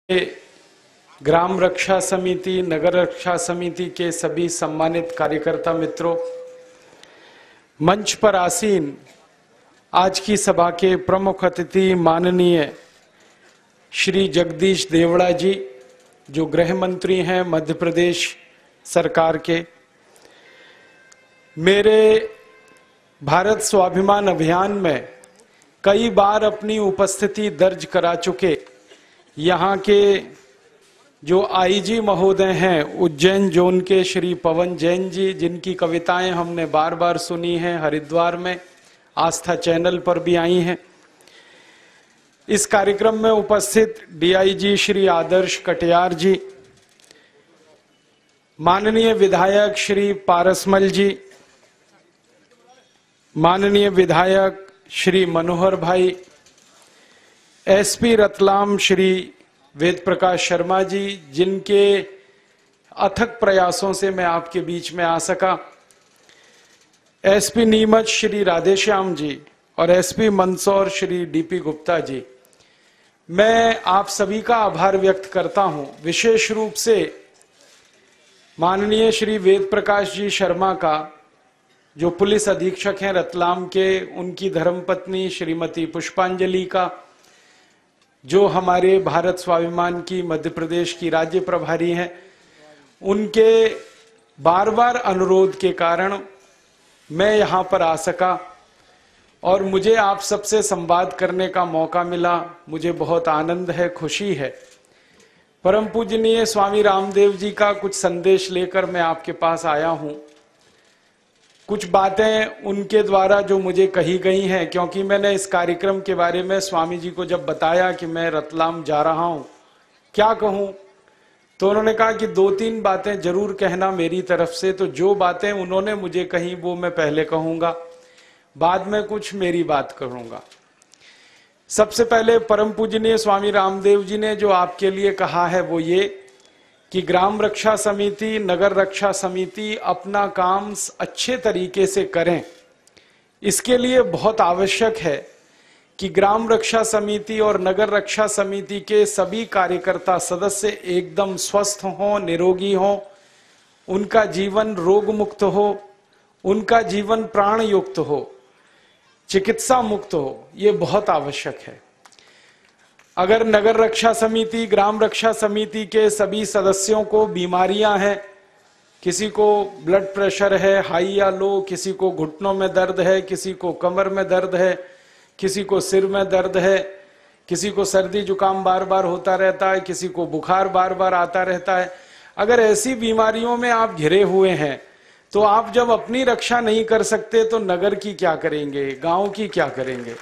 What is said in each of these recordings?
ग्राम रक्षा समिति, नगर रक्षा समिति के सभी सम्मानित कार्यकर्ता मित्रों, मंच पर आसीन आज की सभा के प्रमुख अतिथि माननीय श्री जगदीश देवड़ा जी, जो गृह मंत्री हैं मध्य प्रदेश सरकार के, मेरे भारत स्वाभिमान अभियान में कई बार अपनी उपस्थिति दर्ज करा चुके यहाँ के जो आईजी महोदय हैं उज्जैन जोन के श्री पवन जैन जी, जिनकी कविताएं हमने बार बार सुनी हैं, हरिद्वार में आस्था चैनल पर भी आई हैं। इस कार्यक्रम में उपस्थित डीआईजी श्री आदर्श कटियार जी, माननीय विधायक श्री पारसमल जी, माननीय विधायक श्री मनोहर भाई, एसपी रतलाम श्री वेद प्रकाश शर्मा जी, जिनके अथक प्रयासों से मैं आपके बीच में आ सका, एसपी नीमच श्री राधेश्याम जी और एसपी मंदसौर श्री डीपी गुप्ता जी, मैं आप सभी का आभार व्यक्त करता हूं। विशेष रूप से माननीय श्री वेद प्रकाश जी शर्मा का, जो पुलिस अधीक्षक हैं रतलाम के, उनकी धर्मपत्नी श्रीमती पुष्पांजलि का, जो हमारे भारत स्वाभिमान की मध्य प्रदेश की राज्य प्रभारी हैं, उनके बार बार अनुरोध के कारण मैं यहाँ पर आ सका और मुझे आप सबसे संवाद करने का मौका मिला। मुझे बहुत आनंद है, खुशी है। परम पूजनीय स्वामी रामदेव जी का कुछ संदेश लेकर मैं आपके पास आया हूँ। कुछ बातें उनके द्वारा जो मुझे कही गई हैं, क्योंकि मैंने इस कार्यक्रम के बारे में स्वामी जी को जब बताया कि मैं रतलाम जा रहा हूं, क्या कहूं, तो उन्होंने कहा कि 2-3 बातें जरूर कहना मेरी तरफ से। तो जो बातें उन्होंने मुझे कही वो मैं पहले कहूंगा, बाद में कुछ मेरी बात करूंगा। सबसे पहले परम पूजनीय स्वामी रामदेव जी ने जो आपके लिए कहा है वो ये कि ग्राम रक्षा समिति, नगर रक्षा समिति अपना काम अच्छे तरीके से करें। इसके लिए बहुत आवश्यक है कि ग्राम रक्षा समिति और नगर रक्षा समिति के सभी कार्यकर्ता सदस्य एकदम स्वस्थ हों, निरोगी हों, उनका जीवन रोग मुक्त हो, उनका जीवन प्राण युक्त हो, चिकित्सा मुक्त हो। ये बहुत आवश्यक है। अगर नगर रक्षा समिति, ग्राम रक्षा समिति के सभी सदस्यों को बीमारियां हैं, किसी को ब्लड प्रेशर है हाई या लो, किसी को घुटनों में दर्द है, किसी को कमर में दर्द है, किसी को सिर में दर्द है, किसी को सर्दी जुकाम बार बार होता रहता है, किसी को बुखार बार बार आता रहता है, अगर ऐसी बीमारियों में आप घिरे हुए हैं तो आप जब अपनी रक्षा नहीं कर सकते तो नगर की क्या करेंगे, गांव की क्या करेंगे।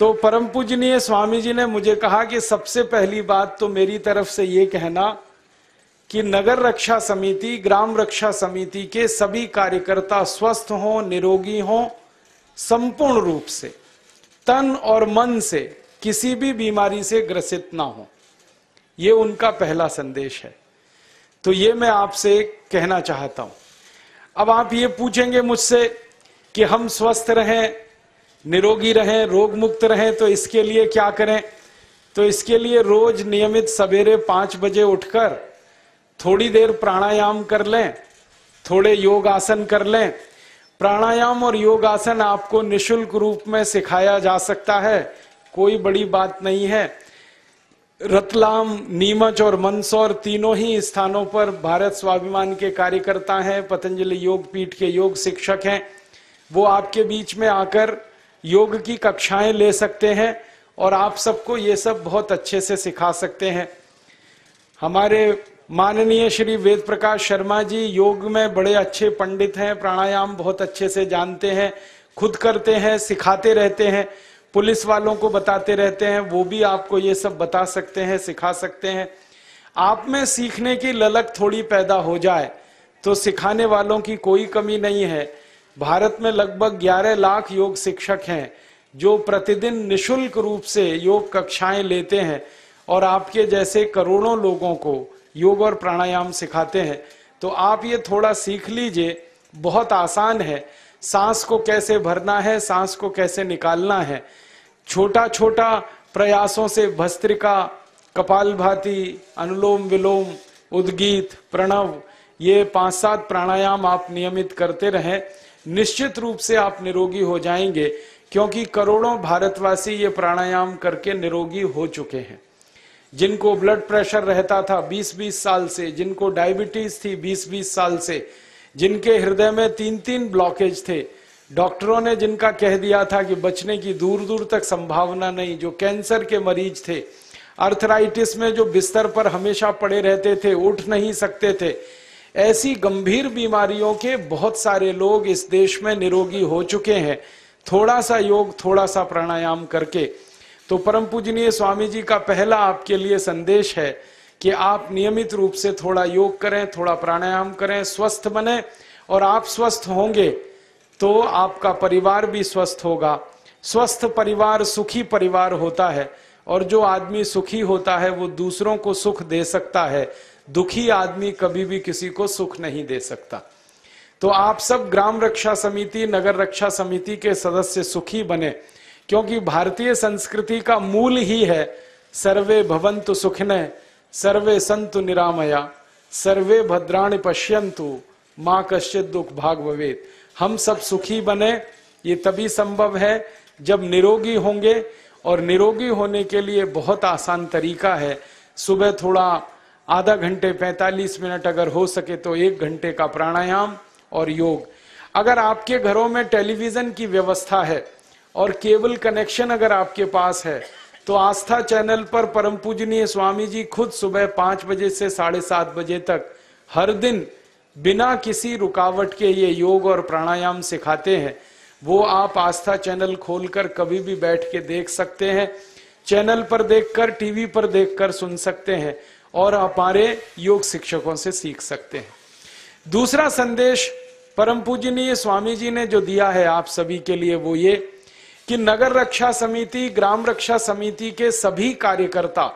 तो परम पूजनीय स्वामी जी ने मुझे कहा कि सबसे पहली बात तो मेरी तरफ से ये कहना कि नगर रक्षा समिति, ग्राम रक्षा समिति के सभी कार्यकर्ता स्वस्थ हों, निरोगी हों, संपूर्ण रूप से तन और मन से किसी भी बीमारी से ग्रसित ना हो। ये उनका पहला संदेश है। तो ये मैं आपसे कहना चाहता हूं। अब आप ये पूछेंगे मुझसे कि हम स्वस्थ रहें, निरोगी रहें, रोग मुक्त रहें, तो इसके लिए क्या करें। तो इसके लिए रोज नियमित सवेरे 5 बजे उठकर थोड़ी देर प्राणायाम कर लें, थोड़े योग आसन कर लें। प्राणायाम और योग आसन आपको निशुल्क रूप में सिखाया जा सकता है, कोई बड़ी बात नहीं है। रतलाम, नीमच और मंदसौर तीनों ही स्थानों पर भारत स्वाभिमान के कार्यकर्ता हैं, पतंजलि योग पीठ के योग शिक्षक हैं। वो आपके बीच में आकर योग की कक्षाएं ले सकते हैं और आप सबको ये सब बहुत अच्छे से सिखा सकते हैं। हमारे माननीय श्री वेद प्रकाश शर्मा जी योग में बड़े अच्छे पंडित हैं, प्राणायाम बहुत अच्छे से जानते हैं, खुद करते हैं, सिखाते रहते हैं, पुलिस वालों को बताते रहते हैं, वो भी आपको ये सब बता सकते हैं, सिखा सकते हैं। आप में सीखने की ललक थोड़ी पैदा हो जाए तो सिखाने वालों की कोई कमी नहीं है। भारत में लगभग 11 लाख योग शिक्षक हैं जो प्रतिदिन निशुल्क रूप से योग कक्षाएं लेते हैं और आपके जैसे करोड़ों लोगों को योग और प्राणायाम सिखाते हैं। तो आप ये थोड़ा सीख लीजिए, बहुत आसान है। सांस को कैसे भरना है, सांस को कैसे निकालना है, छोटा छोटा प्रयासों से भस्त्रिका, कपालभाति, अनुलोम विलोम, उद्गीत, प्रणव, ये 5-7 प्राणायाम आप नियमित करते रहें, निश्चित रूप से आप निरोगी हो जाएंगे, क्योंकि करोड़ों भारतवासी ये प्राणायाम करके निरोगी हो चुके हैं। जिनको ब्लड प्रेशर रहता था 20-20 साल से, जिनको डायबिटीज थी 20-20 साल से, जिनके हृदय में 3-3 ब्लॉकेज थे, डॉक्टरों ने जिनका कह दिया था कि बचने की दूर दूर तक संभावना नहीं, जो कैंसर के मरीज थे, आर्थराइटिस में जो बिस्तर पर हमेशा पड़े रहते थे, उठ नहीं सकते थे, ऐसी गंभीर बीमारियों के बहुत सारे लोग इस देश में निरोगी हो चुके हैं, थोड़ा सा योग, थोड़ा सा प्राणायाम करके। तो परम पूजनीय स्वामी जी का पहला आपके लिए संदेश है कि आप नियमित रूप से थोड़ा योग करें, थोड़ा प्राणायाम करें, स्वस्थ बने, और आप स्वस्थ होंगे तो आपका परिवार भी स्वस्थ होगा। स्वस्थ परिवार सुखी परिवार होता है, और जो आदमी सुखी होता है वो दूसरों को सुख दे सकता है। दुखी आदमी कभी भी किसी को सुख नहीं दे सकता। तो आप सब ग्राम रक्षा समिति, नगर रक्षा समिति के सदस्य सुखी बने, क्योंकि भारतीय संस्कृति का मूल ही है सर्वे भवन्तु सुखिनः, सर्वे सन्तु निरामया, सर्वे भद्राणि पश्यन्तु, मां कश्चित् दुख भाग भवेत्। हम सब सुखी बने, ये तभी संभव है जब निरोगी होंगे, और निरोगी होने के लिए बहुत आसान तरीका है। सुबह थोड़ा आधा घंटे 45 मिनट, अगर हो सके तो 1 घंटे का प्राणायाम और योग। अगर आपके घरों में टेलीविजन की व्यवस्था है और केबल कनेक्शन अगर आपके पास है, तो आस्था चैनल पर परम पूजनीय स्वामी जी खुद सुबह 5 बजे से 7:30 बजे तक हर दिन बिना किसी रुकावट के ये योग और प्राणायाम सिखाते हैं। वो आप आस्था चैनल खोलकर कभी भी बैठ के देख सकते हैं, चैनल पर देखकर, टीवी पर देखकर सुन सकते हैं, और हमारे योग शिक्षकों से सीख सकते हैं। दूसरा संदेश परम पूजनीय स्वामी जी ने जो दिया है आप सभी के लिए, वो ये कि नगर रक्षा समिति, ग्राम रक्षा समिति के सभी कार्यकर्ता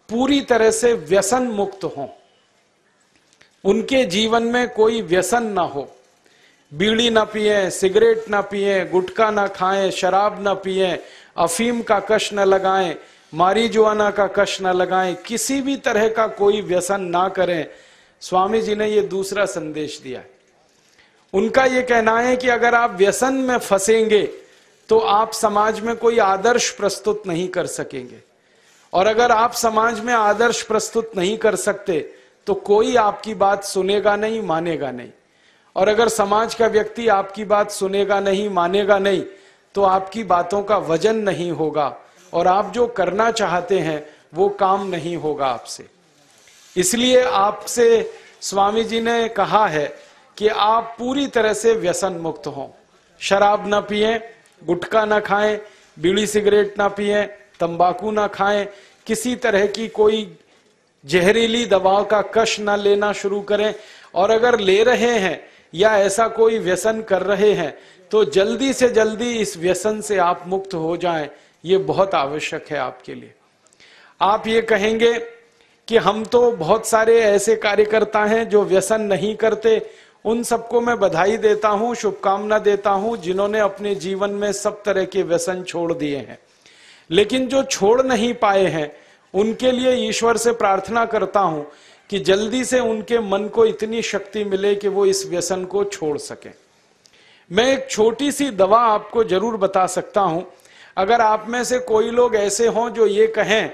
पूरी तरह से व्यसन मुक्त हों, उनके जीवन में कोई व्यसन ना हो। बीड़ी ना पिए, सिगरेट ना पिए, गुटखा ना खाएं, शराब ना पिए, अफीम का कश न लगाएं, मारीजुआना का कश न लगाएं, किसी भी तरह का कोई व्यसन ना करें। स्वामी जी ने ये दूसरा संदेश दिया है। उनका ये कहना है कि अगर आप व्यसन में फंसेंगे तो आप समाज में कोई आदर्श प्रस्तुत नहीं कर सकेंगे, और अगर आप समाज में आदर्श प्रस्तुत नहीं कर सकते तो कोई आपकी बात सुनेगा नहीं, मानेगा नहीं, और अगर समाज का व्यक्ति आपकी बात सुनेगा नहीं, मानेगा नहीं, तो आपकी बातों का वजन नहीं होगा, और आप जो करना चाहते हैं वो काम नहीं होगा आपसे। इसलिए आपसे स्वामी जी ने कहा है कि आप पूरी तरह से व्यसन मुक्त हों। शराब ना पिएं, गुटखा ना खाएं, बीड़ी सिगरेट ना पिएं, तंबाकू ना खाएं, किसी तरह की कोई जहरीली दवा का कश ना लेना शुरू करें, और अगर ले रहे हैं या ऐसा कोई व्यसन कर रहे हैं तो जल्दी से जल्दी इस व्यसन से आप मुक्त हो जाएं। ये बहुत आवश्यक है आपके लिए। आप ये कहेंगे कि हम तो बहुत सारे ऐसे कार्यकर्ता हैं जो व्यसन नहीं करते, उन सबको मैं बधाई देता हूं, शुभकामना देता हूं जिन्होंने अपने जीवन में सब तरह के व्यसन छोड़ दिए हैं। लेकिन जो छोड़ नहीं पाए हैं उनके लिए ईश्वर से प्रार्थना करता हूं कि जल्दी से उनके मन को इतनी शक्ति मिले कि वो इस व्यसन को छोड़ सकें। मैं एक छोटी सी दवा आपको जरूर बता सकता हूं। अगर आप में से कोई लोग ऐसे हों जो ये कहें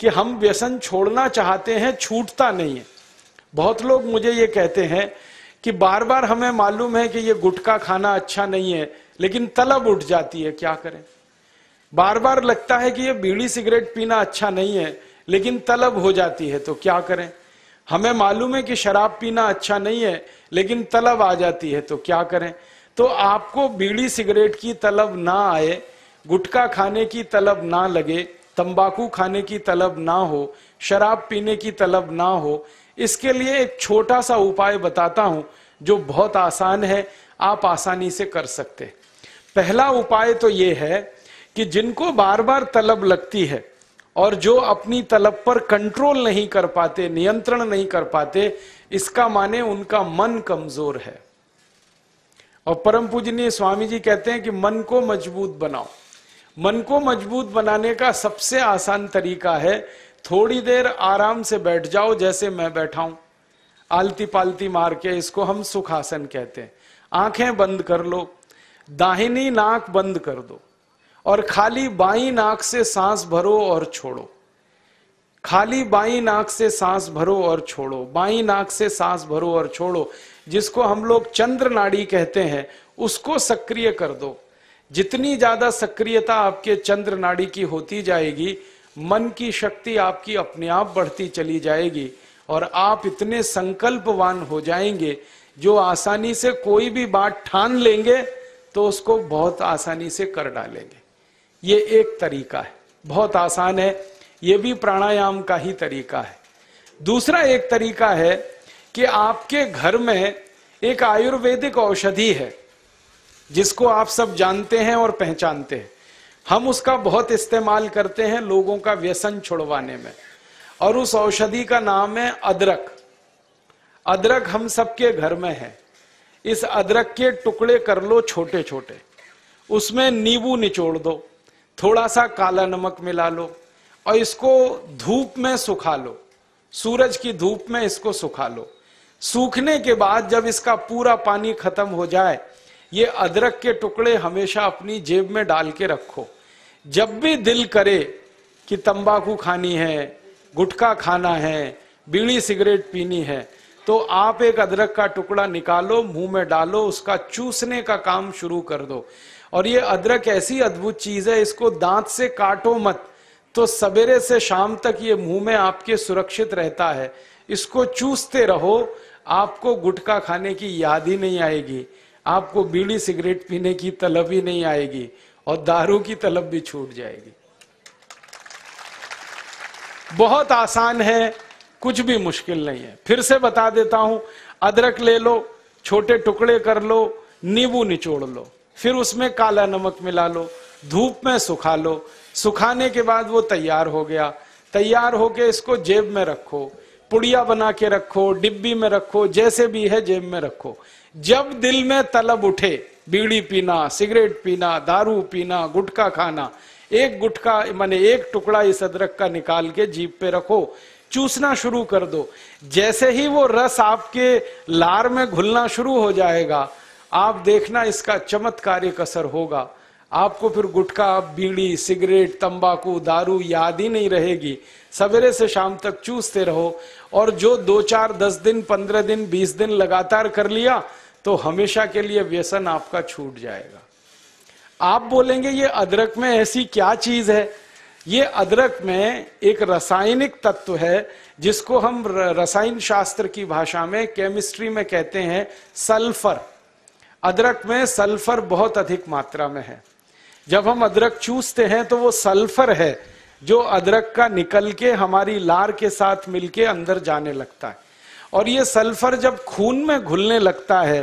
कि हम व्यसन छोड़ना चाहते हैं, छूटता नहीं है। बहुत लोग मुझे ये कहते हैं कि बार बार हमें मालूम है कि ये गुटखा खाना अच्छा नहीं है, लेकिन तलब उठ जाती है, क्या करें। बार बार लगता है कि ये बीड़ी सिगरेट पीना अच्छा नहीं है, लेकिन तलब हो जाती है, तो क्या करें। हमें मालूम है कि शराब पीना अच्छा नहीं है, लेकिन तलब आ जाती है, तो क्या करें। तो आपको बीड़ी सिगरेट की तलब ना आए, गुटखा खाने की तलब ना लगे, तंबाकू खाने की तलब ना हो, शराब पीने की तलब ना हो, इसके लिए एक छोटा सा उपाय बताता हूं जो बहुत आसान है, आप आसानी से कर सकते हैं। पहला उपाय तो ये है कि जिनको बार बार तलब लगती है और जो अपनी तलब पर कंट्रोल नहीं कर पाते, नियंत्रण नहीं कर पाते, इसका माने उनका मन कमजोर है। और परम पूजनीय स्वामी जी कहते हैं कि मन को मजबूत बनाओ। मन को मजबूत बनाने का सबसे आसान तरीका है थोड़ी देर आराम से बैठ जाओ, जैसे मैं बैठा हूं, आलती पालती मार के, इसको हम सुखासन कहते हैं। आंखें बंद कर लो, दाहिनी नाक बंद कर दो और खाली बाईं नाक से सांस भरो और छोड़ो। खाली बाईं नाक से सांस भरो और छोड़ो, बाईं नाक से सांस भरो और छोड़ो। जिसको हम लोग चंद्र नाड़ी कहते हैं उसको सक्रिय कर दो। जितनी ज्यादा सक्रियता आपके चंद्र नाड़ी की होती जाएगी, मन की शक्ति आपकी अपने आप बढ़ती चली जाएगी और आप इतने संकल्पवान हो जाएंगे जो आसानी से कोई भी बात ठान लेंगे तो उसको बहुत आसानी से कर डालेंगे। ये एक तरीका है, बहुत आसान है, ये भी प्राणायाम का ही तरीका है। दूसरा एक तरीका है कि आपके घर में एक आयुर्वेदिक औषधि है जिसको आप सब जानते हैं और पहचानते हैं। हम उसका बहुत इस्तेमाल करते हैं लोगों का व्यसन छुड़वाने में, और उस औषधि का नाम है अदरक। अदरक हम सबके घर में है। इस अदरक के टुकड़े कर लो छोटे छोटे, उसमें नींबू निचोड़ दो, थोड़ा सा काला नमक मिला लो और इसको धूप में सुखा लो, सूरज की धूप में इसको सुखा लो। सूखने के बाद जब इसका पूरा पानी खत्म हो जाए, ये अदरक के टुकड़े हमेशा अपनी जेब में डाल के रखो। जब भी दिल करे कि तंबाकू खानी है, गुटखा खाना है, बीड़ी सिगरेट पीनी है, तो आप एक अदरक का टुकड़ा निकालो, मुंह में डालो, उसका चूसने का काम शुरू कर दो। और ये अदरक ऐसी अद्भुत चीज है, इसको दांत से काटो मत, तो सवेरे से शाम तक ये मुंह में आपके सुरक्षित रहता है। इसको चूसते रहो, आपको गुटखा खाने की याद ही नहीं आएगी, आपको बीड़ी सिगरेट पीने की तलब ही नहीं आएगी और दारू की तलब भी छूट जाएगी। बहुत आसान है, कुछ भी मुश्किल नहीं है। फिर से बता देता हूं, अदरक ले लो, छोटे टुकड़े कर लो, नींबू निचोड़ लो, फिर उसमें काला नमक मिला लो, धूप में सुखा लो। सुखाने के बाद वो तैयार हो गया। तैयार होके इसको जेब में रखो, पुड़िया बना के रखो, डिब्बी में रखो, जैसे भी है जेब में रखो। जब दिल में तलब उठे, बीड़ी पीना, सिगरेट पीना, दारू पीना, गुटखा खाना, एक गुटखा माने एक टुकड़ा इस अदरक का निकाल के जीभ पे रखो, चूसना शुरू कर दो। जैसे ही वो रस आपके लार में घुलना शुरू हो जाएगा, आप देखना इसका चमत्कारिक असर होगा। आपको फिर गुटखा, बीड़ी, सिगरेट, तंबाकू, दारू याद ही नहीं रहेगी। सवेरे से शाम तक चूसते रहो, और जो 2, 4, 10 दिन, 15 दिन, 20 दिन लगातार कर लिया तो हमेशा के लिए व्यसन आपका छूट जाएगा। आप बोलेंगे ये अदरक में ऐसी क्या चीज है? ये अदरक में एक रासायनिक तत्व है जिसको हम रसायन शास्त्र की भाषा में, केमिस्ट्री में कहते हैं सल्फर। अदरक में सल्फर बहुत अधिक मात्रा में है। जब हम अदरक चूसते हैं तो वो सल्फर है जो अदरक का निकल के हमारी लार के साथ मिलके अंदर जाने लगता है। और ये सल्फर जब खून में घुलने लगता है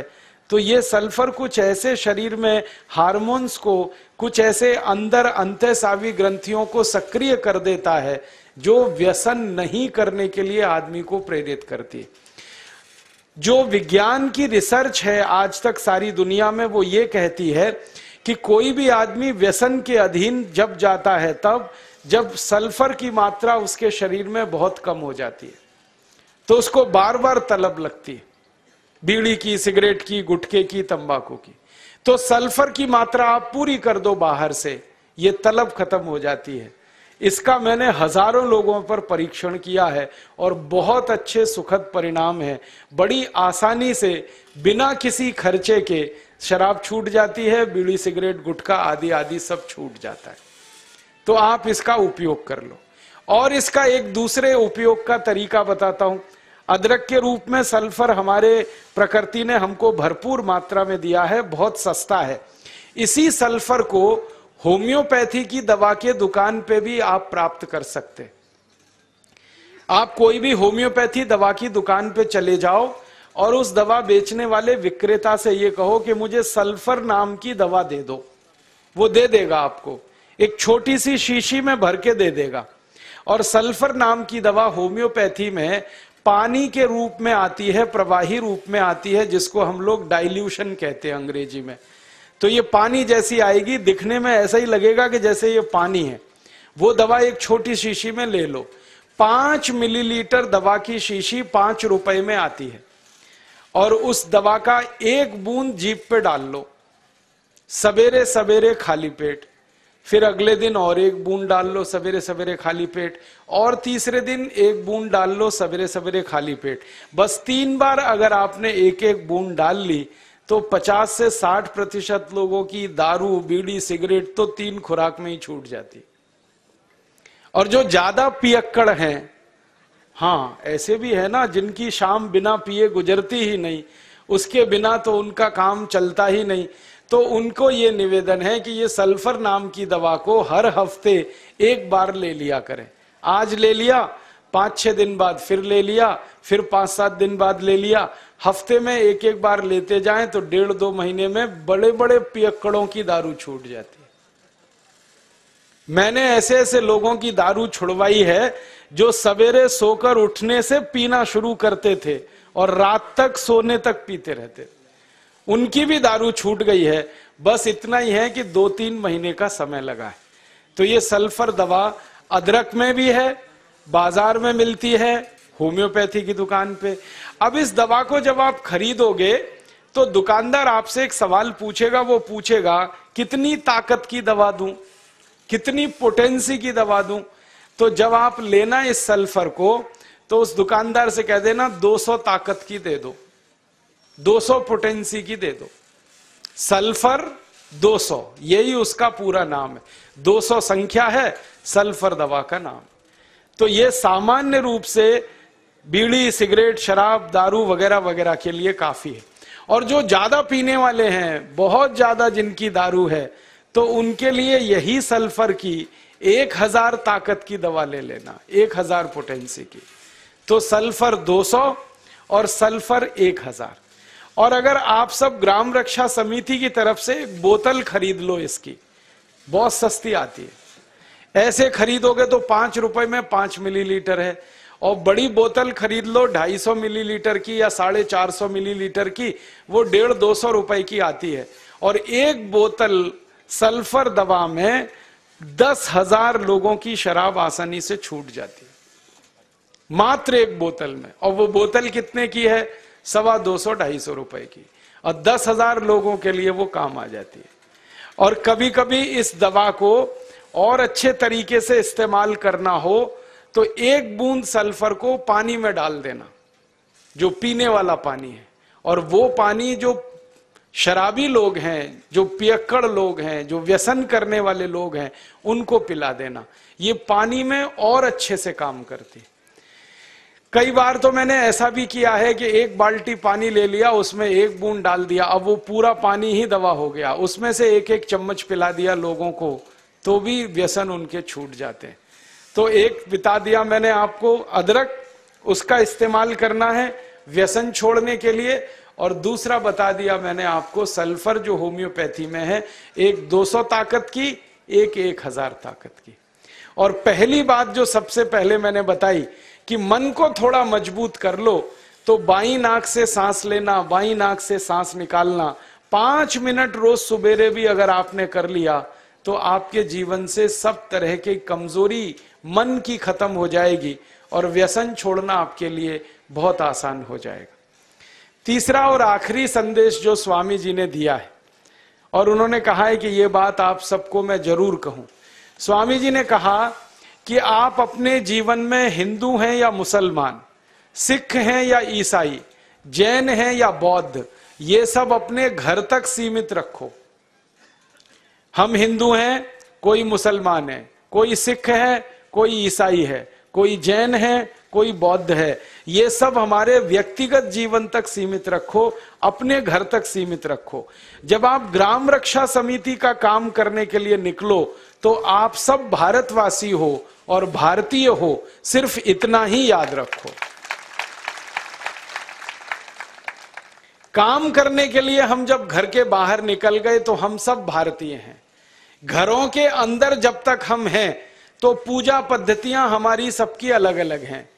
तो ये सल्फर कुछ ऐसे शरीर में हार्मोन्स को, कुछ ऐसे अंदर अंतःस्रावी ग्रंथियों को सक्रिय कर देता है जो व्यसन नहीं करने के लिए आदमी को प्रेरित करती है। जो विज्ञान की रिसर्च है आज तक सारी दुनिया में, वो ये कहती है कि कोई भी आदमी व्यसन के अधीन जब जाता है तब जब सल्फर की मात्रा उसके शरीर में बहुत कम हो जाती है, तो उसको बार बार तलब लगती है, बीड़ी की, सिगरेट की, गुटखे की, तंबाकू की। तो सल्फर की मात्रा आप पूरी कर दो बाहर से, ये तलब खत्म हो जाती है। इसका मैंने हजारों लोगों पर परीक्षण किया है और बहुत अच्छे सुखद परिणाम है। बड़ी आसानी से बिना किसी खर्चे के शराब छूट जाती है, बीड़ी, सिगरेट, गुटखा आदि आदि सब छूट जाता है। तो आप इसका उपयोग कर लो। और इसका एक दूसरे उपयोग का तरीका बताता हूं। अदरक के रूप में सल्फर हमारे प्रकृति ने हमको भरपूर मात्रा में दिया है, बहुत सस्ता है। इसी सल्फर को होम्योपैथी की दवा के दुकान पे भी आप प्राप्त कर सकते। आप कोई भी होम्योपैथी दवा की दुकान पे चले जाओ और उस दवा बेचने वाले विक्रेता से ये कहो कि मुझे सल्फर नाम की दवा दे दो, वो दे देगा आपको, एक छोटी सी शीशी में भर के दे देगा। और सल्फर नाम की दवा होम्योपैथी में पानी के रूप में आती है, प्रवाही रूप में आती है, जिसको हम लोग डाइल्यूशन कहते हैं अंग्रेजी में। तो ये पानी जैसी आएगी, दिखने में ऐसा ही लगेगा कि जैसे ये पानी है। वो दवा एक छोटी शीशी में ले लो। 5 मिलीलीटर दवा की शीशी 5 रुपए में आती है, और उस दवा का 1 बूंद जीभ पे डाल लो सवेरे सवेरे खाली पेट, फिर अगले दिन और 1 बूंद डाल लो सवेरे सवेरे खाली पेट, और तीसरे दिन 1 बूंद डाल लो सवेरे सवेरे खाली पेट। बस 3 बार अगर आपने 1-1 बूंद डाल ली तो 50 से 60% लोगों की दारू, बीड़ी, सिगरेट तो 3 खुराक में ही छूट जाती। और जो ज्यादा पियक्कड़ हैं, हाँ ऐसे भी है ना जिनकी शाम बिना पिए गुजरती ही नहीं, उसके बिना तो उनका काम चलता ही नहीं, तो उनको ये निवेदन है कि ये सल्फर नाम की दवा को हर हफ्ते 1 बार ले लिया करें। आज ले लिया, 5-6 दिन बाद फिर ले लिया, फिर 5-7 दिन बाद ले लिया। हफ्ते में 1-1 बार लेते जाएं तो 1.5-2 महीने में बड़े बड़े पियक्कड़ों की दारू छूट जाती है। मैंने ऐसे ऐसे लोगों की दारू छुड़वाई है जो सवेरे सोकर उठने से पीना शुरू करते थे और रात तक सोने तक पीते रहते, उनकी भी दारू छूट गई है। बस इतना ही है कि 2-3 महीने का समय लगा है। तो ये सल्फर दवा अदरक में भी है, बाजार में मिलती है, होम्योपैथी की दुकान पे। अब इस दवा को जब आप खरीदोगे तो दुकानदार आपसे एक सवाल पूछेगा, वो पूछेगा कितनी ताकत की दवा दूं, कितनी पोटेंसी की दवा दूं। तो जब आप लेना इस सल्फर को तो उस दुकानदार से कह देना 200 ताकत की दे दो, 200 पोटेंसी की दे दो। सल्फर 200, यही उसका पूरा नाम है। 200 संख्या है सल्फर दवा का नाम। तो ये सामान्य रूप से बीड़ी, सिगरेट, शराब, दारू वगैरह वगैरह के लिए काफी है। और जो ज्यादा पीने वाले हैं, बहुत ज्यादा जिनकी दारू है, तो उनके लिए यही सल्फर की 1000 ताकत की दवा ले लेना, 1000 पोटेंसी की। तो सल्फर 200 और सल्फर 1000। और अगर आप सब ग्राम रक्षा समिति की तरफ से एक बोतल खरीद लो, इसकी बहुत सस्ती आती है। ऐसे खरीदोगे तो 5 रुपए में 5 मिलीलीटर है, और बड़ी बोतल खरीद लो 250 मिलीलीटर की या 450 मिलीलीटर की, वो 150-200 रुपए की आती है। और एक बोतल सल्फर दवा में 10,000 लोगों की शराब आसानी से छूट जाती है, मात्र एक बोतल में। और वो बोतल कितने की है? 250-250 रुपए की, और 10,000 लोगों के लिए वो काम आ जाती है। और कभी कभी इस दवा को और अच्छे तरीके से इस्तेमाल करना हो तो 1 बूंद सल्फर को पानी में डाल देना, जो पीने वाला पानी है, और वो पानी जो शराबी लोग हैं, जो पियक्कड़ लोग हैं, जो व्यसन करने वाले लोग हैं, उनको पिला देना। ये पानी में और अच्छे से काम करती। कई बार तो मैंने ऐसा भी किया है कि 1 बाल्टी पानी ले लिया, उसमें 1 बूंद डाल दिया, अब वो पूरा पानी ही दवा हो गया। उसमें से 1-1 चम्मच पिला दिया लोगों को, तो भी व्यसन उनके छूट जाते हैं। तो एक बता दिया मैंने आपको, अदरक, उसका इस्तेमाल करना है व्यसन छोड़ने के लिए। और दूसरा बता दिया मैंने आपको सल्फर, जो होम्योपैथी में है, एक 200 ताकत की, एक 1000 ताकत की। और पहली बात जो सबसे पहले मैंने बताई कि मन को थोड़ा मजबूत कर लो, तो बाईं नाक से सांस लेना, बाईं नाक से सांस निकालना 5 मिनट रोज सुबेरे भी अगर आपने कर लिया तो आपके जीवन से सब तरह की कमजोरी मन की खत्म हो जाएगी और व्यसन छोड़ना आपके लिए बहुत आसान हो जाएगा। तीसरा और आखिरी संदेश जो स्वामी जी ने दिया है, और उन्होंने कहा है कि ये बात आप सबको मैं जरूर कहूं। स्वामी जी ने कहा कि आप अपने जीवन में हिंदू हैं या मुसलमान, सिख हैं या ईसाई, जैन हैं या बौद्ध, ये सब अपने घर तक सीमित रखो। हम हिंदू हैं, कोई मुसलमान है, कोई सिख है, कोई ईसाई है, कोई जैन है, कोई बौद्ध है, ये सब हमारे व्यक्तिगत जीवन तक सीमित रखो, अपने घर तक सीमित रखो। जब आप ग्राम रक्षा समिति का काम करने के लिए निकलो तो आप सब भारतवासी हो और भारतीय हो, सिर्फ इतना ही याद रखो। काम करने के लिए हम जब घर के बाहर निकल गए तो हम सब भारतीय हैं। घरों के अंदर जब तक हम हैं तो पूजा पद्धतियां हमारी सबकी अलग अलग हैं।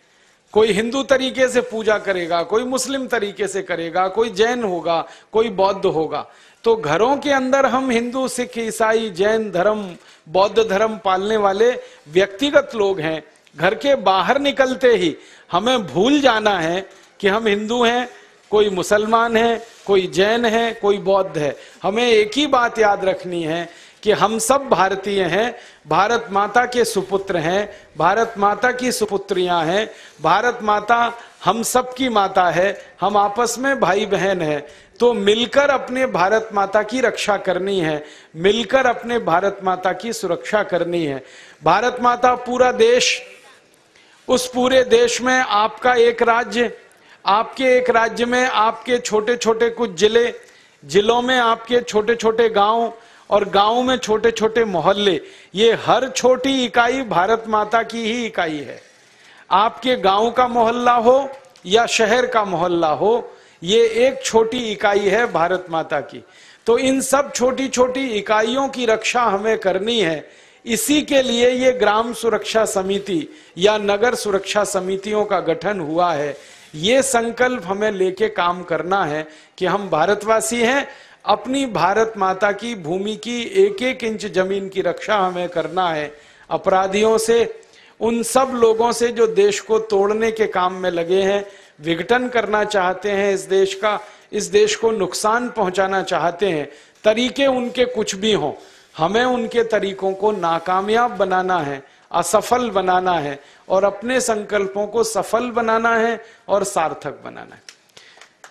कोई हिंदू तरीके से पूजा करेगा, कोई मुस्लिम तरीके से करेगा, कोई जैन होगा, कोई बौद्ध होगा। तो घरों के अंदर हम हिंदू, सिख, ईसाई, जैन धर्म, बौद्ध धर्म पालने वाले व्यक्तिगत लोग हैं। घर के बाहर निकलते ही हमें भूल जाना है कि हम हिंदू हैं, कोई मुसलमान है, कोई जैन है, कोई बौद्ध है। हमें एक ही बात याद रखनी है कि हम सब भारतीय हैं, भारत माता के सुपुत्र हैं, भारत माता की सुपुत्रियां हैं, भारत माता हम सब की माता है, हम आपस में भाई बहन हैं। तो मिलकर अपने भारत माता की रक्षा करनी है, मिलकर अपने भारत माता की सुरक्षा करनी है। भारत माता पूरा देश, उस पूरे देश में आपका एक राज्य, आपके एक राज्य में आपके छोटे छोटे कुछ जिले, जिलों में आपके छोटे छोटे गांव, और गांव में छोटे छोटे मोहल्ले, ये हर छोटी इकाई भारत माता की ही इकाई है। आपके गांव का मोहल्ला हो या शहर का मोहल्ला हो, ये एक छोटी इकाई है भारत माता की। तो इन सब छोटी छोटी इकाइयों की रक्षा हमें करनी है। इसी के लिए ये ग्राम सुरक्षा समिति या नगर सुरक्षा समितियों का गठन हुआ है। ये संकल्प हमें लेके काम करना है कि हम भारतवासी हैं, अपनी भारत माता की भूमि की एक एक इंच जमीन की रक्षा हमें करना है। अपराधियों से, उन सब लोगों से जो देश को तोड़ने के काम में लगे हैं, विघटन करना चाहते हैं इस देश का, इस देश को नुकसान पहुंचाना चाहते हैं, तरीके उनके कुछ भी हों, हमें उनके तरीकों को नाकामयाब बनाना है, असफल बनाना है, और अपने संकल्पों को सफल बनाना है और सार्थक बनाना है।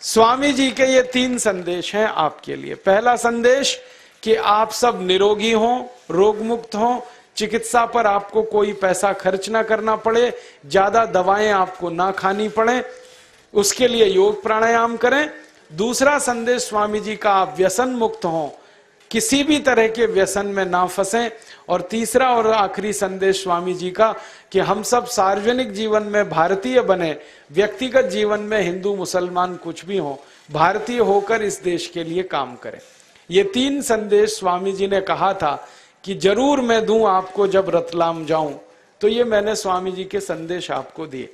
स्वामी जी के ये 3 संदेश हैं आपके लिए। पहला संदेश कि आप सब निरोगी हों, रोग मुक्त हों, चिकित्सा पर आपको कोई पैसा खर्च ना करना पड़े, ज्यादा दवाएं आपको ना खानी पड़े, उसके लिए योग प्राणायाम करें। दूसरा संदेश स्वामी जी का, आप व्यसन मुक्त हों, किसी भी तरह के व्यसन में ना फंसें। और तीसरा और आखिरी संदेश स्वामी जी का कि हम सब सार्वजनिक जीवन में भारतीय बने, व्यक्तिगत जीवन में हिंदू मुसलमान कुछ भी हो, भारतीय होकर इस देश के लिए काम करें। ये 3 संदेश स्वामी जी ने कहा था कि जरूर मैं दूं आपको जब रतलाम जाऊं। तो ये मैंने स्वामी जी के संदेश आपको दिए।